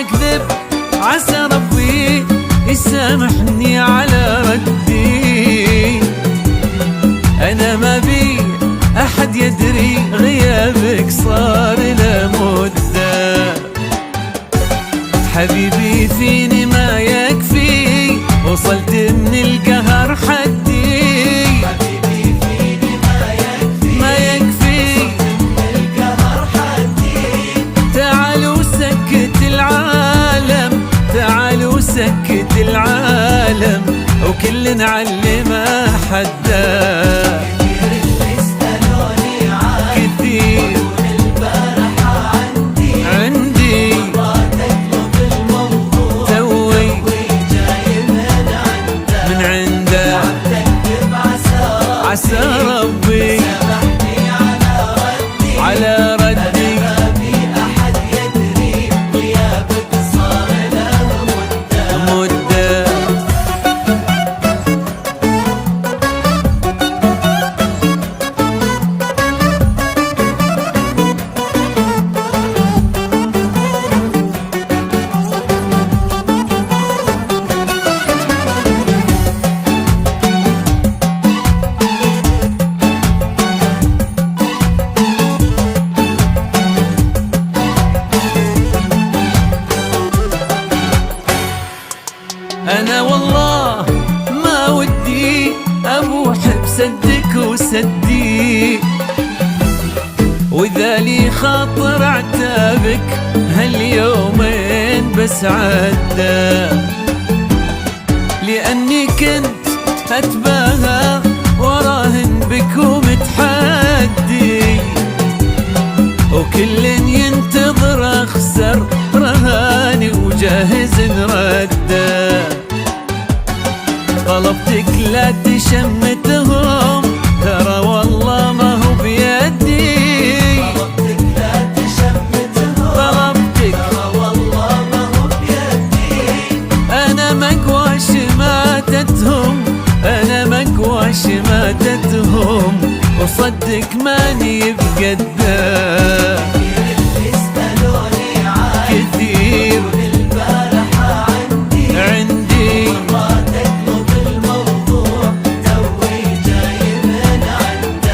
أكذب عسى ربي يسامحني على ردي. أنا ما بي أحد يدري غيابك صار له مدة. حبيبي فيني ما يكفي، وصلت من القهر حدي. حبيبي فيني ما يكفي، وصلت من القهر حدي. تعال وسكت العالم، تعال وسكت العالم، وكل نعلمه حده. كثير البارحة عندي مرات اطلب الموضوع توي جاي من عنده تكتب عسى ربي سامحني على ردي. على ردي. ما في أحد يدري غيابك صار له مدة. أنا والله ما ودي أبوح بسدك وسدي، وإذا لي خاطر عتابك هاليومين بس عدى. لأني كنت أتباهى وراهن بك ومتحدي، وكل ينتظر أخسر رهاني وجاهز نرده. طلبتك لا تشمتهم، ترى والله ما هو بيدي. طلبتك لا تشمتهم، طلبتك ترى والله ما هو بيدي. أنا مقوى شماتتهم، أنا مقوى شماتتهم، وصدق ماني بقده. يسألوني عنك كثير البارحة عندي مرات اطلب الموضوع توي جاي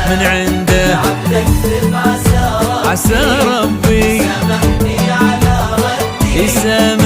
من عنده تكتب عسى ربي سامحني على ردي. يسامحني